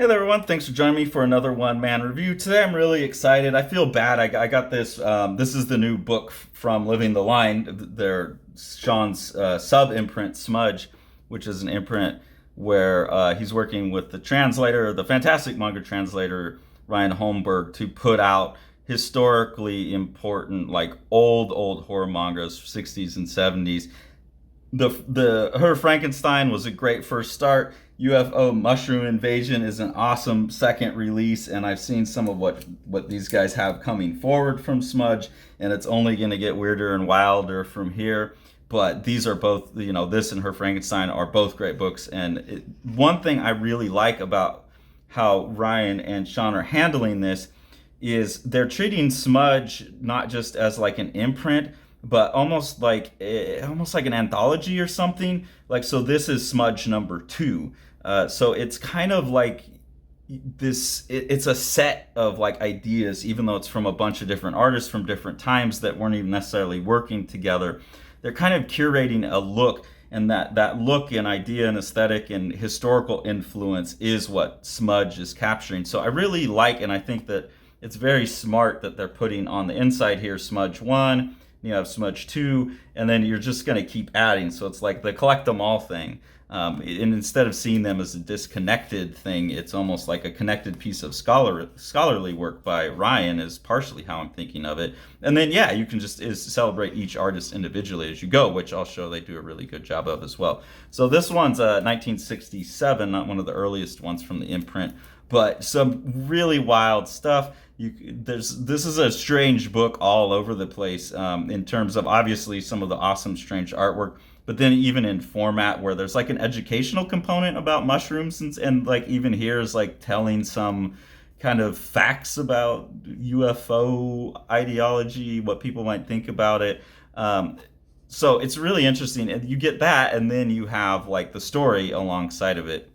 Hey there, everyone. Thanks for joining me for another one-man review. Today I'm really excited. I feel bad. I got this. This is the new book from Living the Line. Sean's sub-imprint, Smudge, which is an imprint where he's working with the fantastic manga translator, Ryan Holmberg, to put out historically important, like old horror mangas, 60s and 70s. The Her Frankenstein was a great first start. UFO Mushroom Invasion is an awesome second release, and I've seen some of what these guys have coming forward from Smudge, and it's only going to get weirder and wilder from here. But these are both, this and Her Frankenstein are both great books. And one thing I really like about how Ryan and Sean are handling this is they're treating Smudge not just as like an imprint, but almost like an anthology or something. Like, so this is Smudge number 2. So it's kind of like this. It's a set of like ideas, even though it's from a bunch of different artists from different times that weren't even necessarily working together. They're kind of curating a look, and that look and idea and aesthetic and historical influence is what Smudge is capturing. So I really like, and I think that it's very smart that they're putting on the inside here Smudge 1. You have Smudge 2, and then you're just going to keep adding. So it's like the collect them all thing. And instead of seeing them as a disconnected thing, it's almost like a connected piece of scholarly work by Ryan is partially how I'm thinking of it. And then, yeah, you can just celebrate each artist individually as you go, which I'll show they do a really good job of as well. So this one's 1967, not one of the earliest ones from the imprint, but some really wild stuff. This is a strange book all over the place in terms of obviously some of the awesome strange artwork, but then even in format where there's like an educational component about mushrooms, and like even here is like telling some kind of facts about UFO ideology, what people might think about it. So it's really interesting, and you get that, and then you have like the story alongside of it.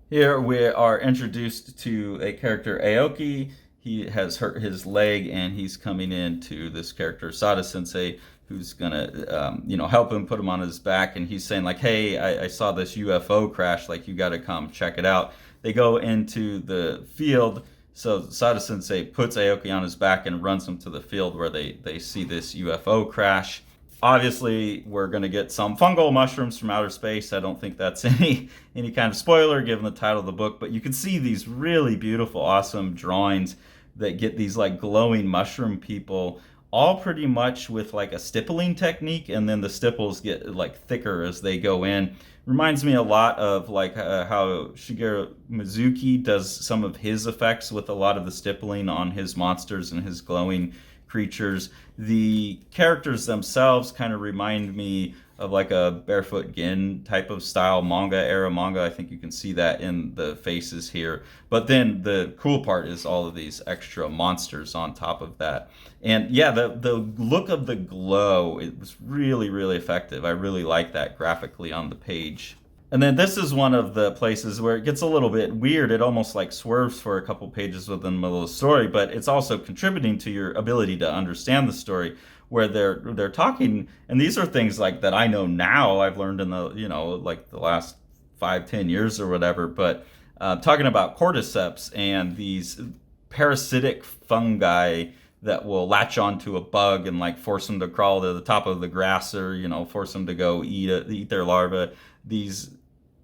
Here we are introduced to a character, Aoki. He has hurt his leg, and he's coming in to this character, Sada Sensei, who's gonna, help him, put him on his back. And he's saying like, "Hey, I saw this UFO crash. Like, you got to come check it out." They go into the field. So Sada Sensei puts Aoki on his back and runs him to the field where they see this UFO crash. Obviously, we're going to get some fungal mushrooms from outer space. I don't think that's any kind of spoiler given the title of the book, but you can see these really beautiful, awesome drawings that get these like glowing mushroom people, all pretty much with like a stippling technique, and then the stipples get like thicker as they go in. Reminds me a lot of like how Shigeru Mizuki does some of his effects with a lot of the stippling on his monsters and his glowing creatures. The characters themselves kind of remind me of like a Barefoot Gin type of style era manga. I think you can see that in the faces here. But then the cool part is all of these extra monsters on top of that. And yeah, the look of the glow, it was really, really effective. I really like that graphically on the page. And then this is one of the places where it gets a little bit weird. It almost like swerves for a couple pages within the middle of the story, but it's also contributing to your ability to understand the story, where they're talking. And these are things like that I know now. I've learned in the like the last 5-10 years or whatever. But talking about cordyceps and these parasitic fungi that will latch onto a bug and like force them to crawl to the top of the grass, or force them to go eat their larvae. These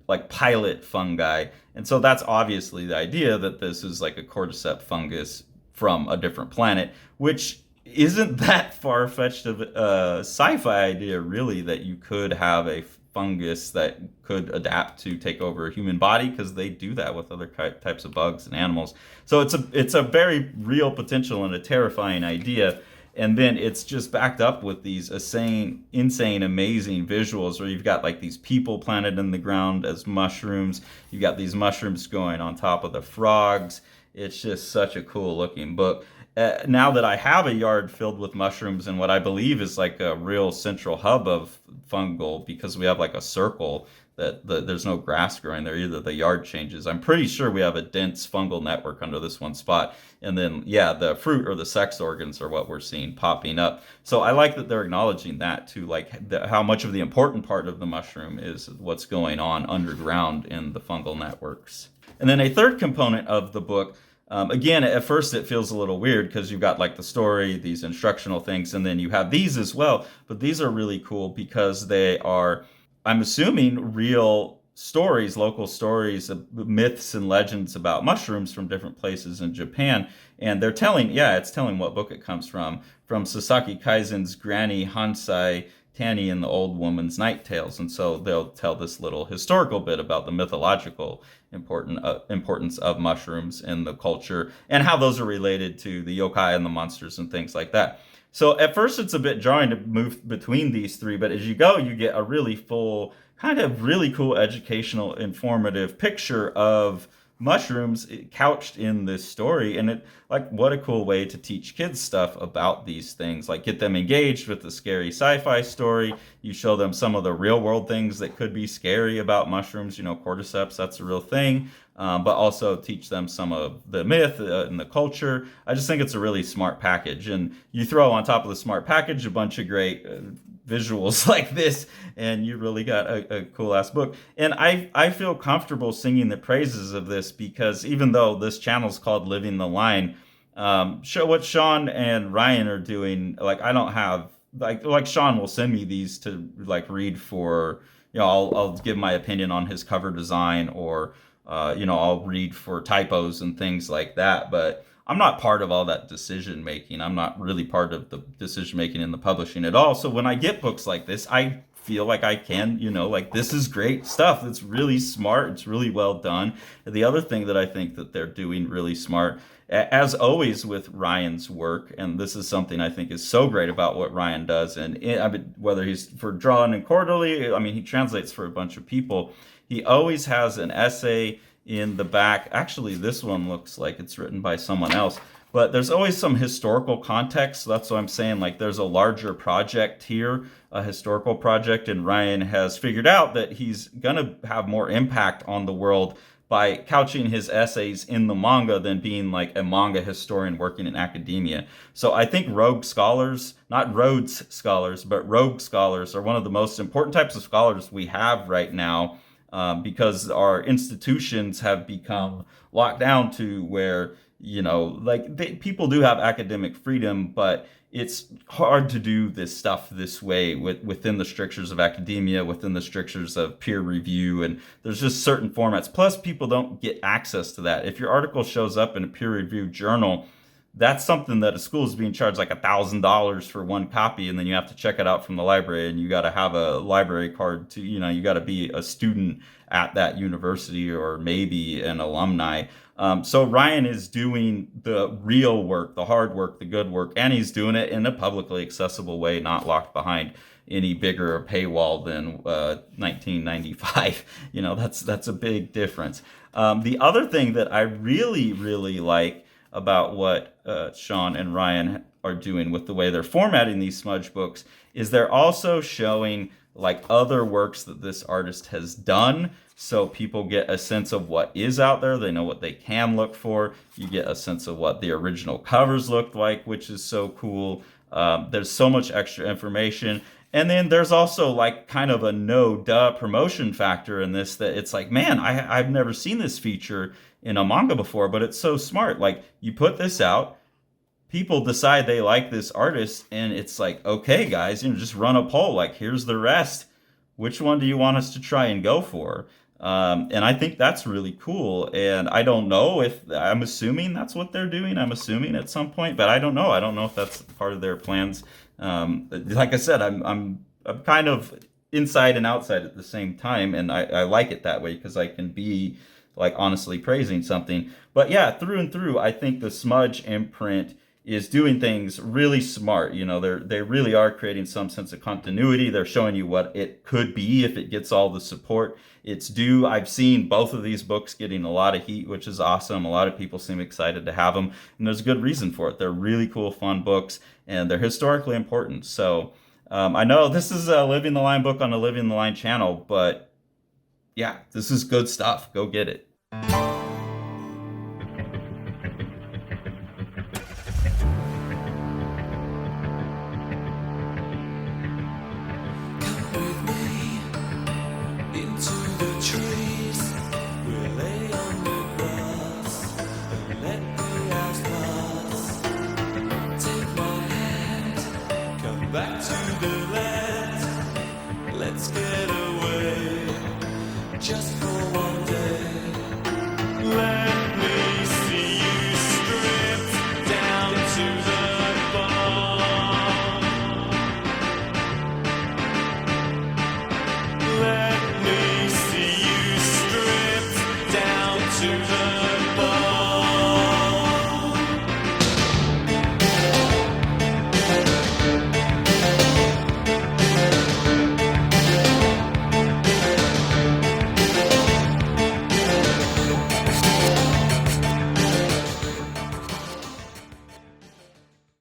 like pilot fungi. And so that's obviously the idea that this is like a cordyceps fungus from a different planet, which isn't that far-fetched of a sci-fi idea, really, that you could have a fungus that could adapt to take over a human body, because they do that with other types of bugs and animals. So it's a very real potential and a terrifying idea. And then it's just backed up with these insane, amazing visuals where you've got like these people planted in the ground as mushrooms. You've got these mushrooms going on top of the frogs. It's just such a cool looking book. Now that I have a yard filled with mushrooms and what I believe is like a real central hub of fungal, because we have like a circle that there's no grass growing there either, the yard changes. I'm pretty sure we have a dense fungal network under this one spot. And then, yeah, the fruit or the sex organs are what we're seeing popping up. So I like that they're acknowledging that too, like how much of the important part of the mushroom is what's going on underground in the fungal networks. And then a third component of the book, again, at first it feels a little weird because you've got like the story, these instructional things, and then you have these as well. But these are really cool because they are, I'm assuming, real stories, local stories, myths and legends about mushrooms from different places in Japan. And they're telling, yeah, it's telling what book it comes from Sasaki Kaizen's Granny Hansai Tanny and the Old Woman's Night Tales. And so they'll tell this little historical bit about the mythological importance of mushrooms in the culture and how those are related to the yokai and the monsters and things like that. So at first it's a bit jarring to move between these three, but as you go, you get a really full, kind of really cool educational, informative picture of mushrooms couched in this story. And it, like, what a cool way to teach kids stuff about these things, like get them engaged with the scary sci-fi story. You show them some of the real world things that could be scary about mushrooms, you know, cordyceps, that's a real thing. But also teach them some of the myth and the culture. I just think it's a really smart package. And you throw on top of the smart package a bunch of great visuals like this, and you really got a cool ass book. And I feel comfortable singing the praises of this because even though this channel is called Living the Line, show what Sean and Ryan are doing. Like, I don't have like Sean will send me these to like read for, you know, I'll give my opinion on his cover design, or you know, I'll read for typos and things like that. But I'm not part of all that decision making. I'm not really part of the decision making in the publishing at all. So when I get books like this, I feel like I can, you know, like, this is great stuff. It's really smart. It's really well done. And the other thing that I think that they're doing really smart, as always with Ryan's work, and this is something I think is so great about what Ryan does, and I mean, whether he's for Drawn and Quarterly, I mean, he translates for a bunch of people. He always has an essay in the back. Actually, this one looks like it's written by someone else, but there's always some historical context. So that's what I'm saying. Like, there's a larger project here, a historical project, and Ryan has figured out that he's going to have more impact on the world by couching his essays in the manga than being like a manga historian working in academia. So I think rogue scholars, not Rhodes scholars, but rogue scholars are one of the most important types of scholars we have right now. Because our institutions have become locked down to where, you know, like, people do have academic freedom, but it's hard to do this stuff this way within the strictures of academia, within the strictures of peer review, and there's just certain formats. Plus, people don't get access to that. If your article shows up in a peer-reviewed journal, that's something that a school is being charged like $1,000 for one copy, and then you have to check it out from the library, and you got to have a library card to, you know, you got to be a student at that university or maybe an alumni. So Ryan is doing the real work, the hard work, the good work, and he's doing it in a publicly accessible way, not locked behind any bigger paywall than 1995. You know, that's a big difference. The other thing that I really, really like about what Sean and Ryan are doing with the way they're formatting these smudge books is they're also showing like other works that this artist has done, so people get a sense of what is out there. They know what they can look for. You get a sense of what the original covers looked like, which is so cool. There's so much extra information. And then there's also like kind of a no-duh promotion factor in this, that it's like, man, I've never seen this feature in a manga before, but it's so smart. Like, you put this out, people decide they like this artist, and it's like, okay, guys, you know, just run a poll. Like, here's the rest. Which one do you want us to try and go for? And I think that's really cool. And I don't know if, I'm assuming that's what they're doing. I'm assuming at some point, but I don't know. I don't know if that's part of their plans. Like I said, I'm kind of inside and outside at the same time, and I like it that way because I can be like honestly praising something. But yeah, through and through, I think the Smudge imprint is doing things really smart. You know, they really are creating some sense of continuity. They're showing you what it could be if it gets all the support it's due. I've seen both of these books getting a lot of heat, which is awesome. A lot of people seem excited to have them, and there's a good reason for it. They're really cool, fun books, and they're historically important. So I know this is a Living the Line book on the Living the Line channel, but yeah, this is good stuff. Go get it. Back to the land, let's get away, just